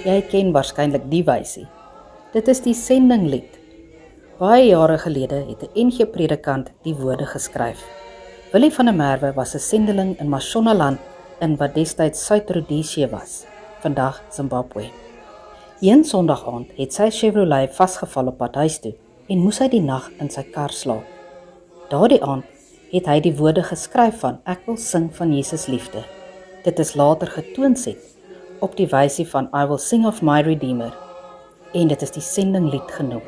Jy ken waarskynlik die wysie. Dit is die sendinglied. Baie jare gelede het 'n NG predikant die woorde geskryf. Willie van der Merwe was 'n sendeling in Mashonaland in wat destyds Suid-Rodesië was, vandag Zimbabwe. Een Sondag aand het sy Chevrolet vasgeval op pad huis toe en moes hy die nag in sy kar slaap. Daardie aand het hy die woorde geskryf van ek wil sing van Jesus liefde. Dit is later getoonset op die wysie van I will sing of my Redeemer en dit is die sendinglied genoem.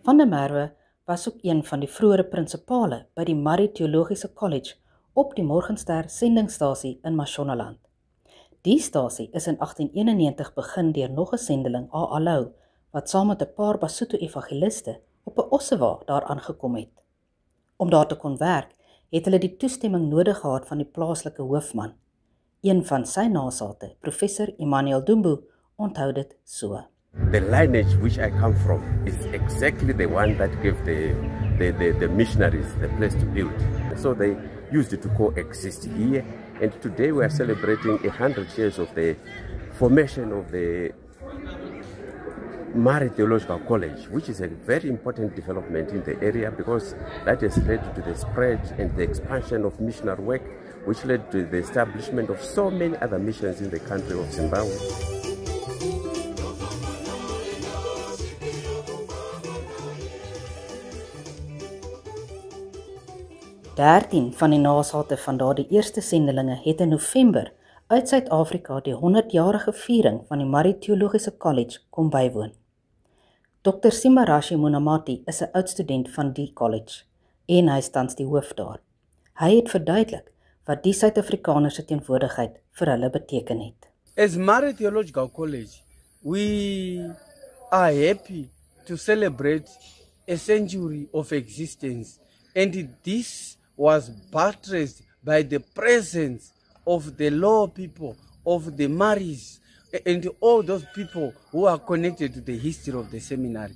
Van der Merwe was ook een van die vroeëre prinsipale by die Murray Theologiese College op die Morgenster sendingstasie in Mashonaland. Die stasie is in 1891 begin deur nog 'n sendeling, A. Alou, wat saam met 'n paar Basotho evangeliste op 'n ossewa daar aangekom het. Om daar te kon werk, het hulle die toestemming nodig gehad van die plaaslike hoofman. Een van sy nasate, professor Emmanuel Dumbu, onthou dit so. The lineage which I come from is exactly the one that gave the missionaries the place to build. So they used it to coexist here, and today we are celebrating 100 years of the formation of the Murray Theological College, which is a very important development in the area because that has led to the spread and the expansion of missionary work, which led to the establishment of so many other missions in the country of Zimbabwe. Dertien van die nasate van daardie eerste sendelinge het in November uit Suid-Afrika die 100-jarige viering van die Murray Theologiese College kom bywoon. Dr. Simarashi Munamati is 'n oudstudent van die college en hy is tans die hoof daar. Hy het verduidelik wat die Suid-Afrikaners se teenwoordigheid vir hulle beteken het. As Murray Theological College, we are happy to celebrate a century of existence, and this was buttressed by the presence of the law people, of the Murrays, and all those people who are connected to the history of the seminary.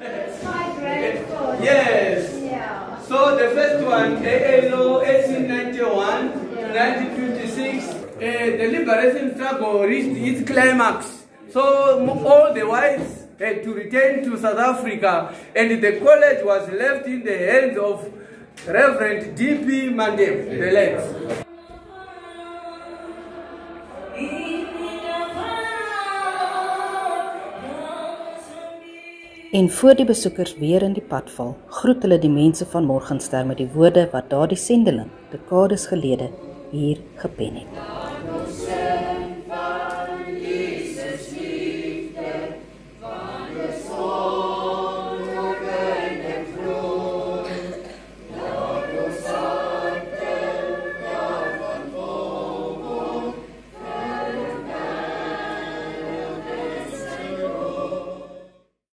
It's my grandfather. Yes. Yeah. So the first one, ALO 1891 to 1956, the liberation struggle reached its climax. So all the whites had to return to South Africa, and the college was left in the hands of Reverend D.P. Mandem, the late. En voor die besoekers weer in die pad val, groet hulle die mense van Morgenster met die woorde wat daardie sendeling dekades gelede hier gepen het.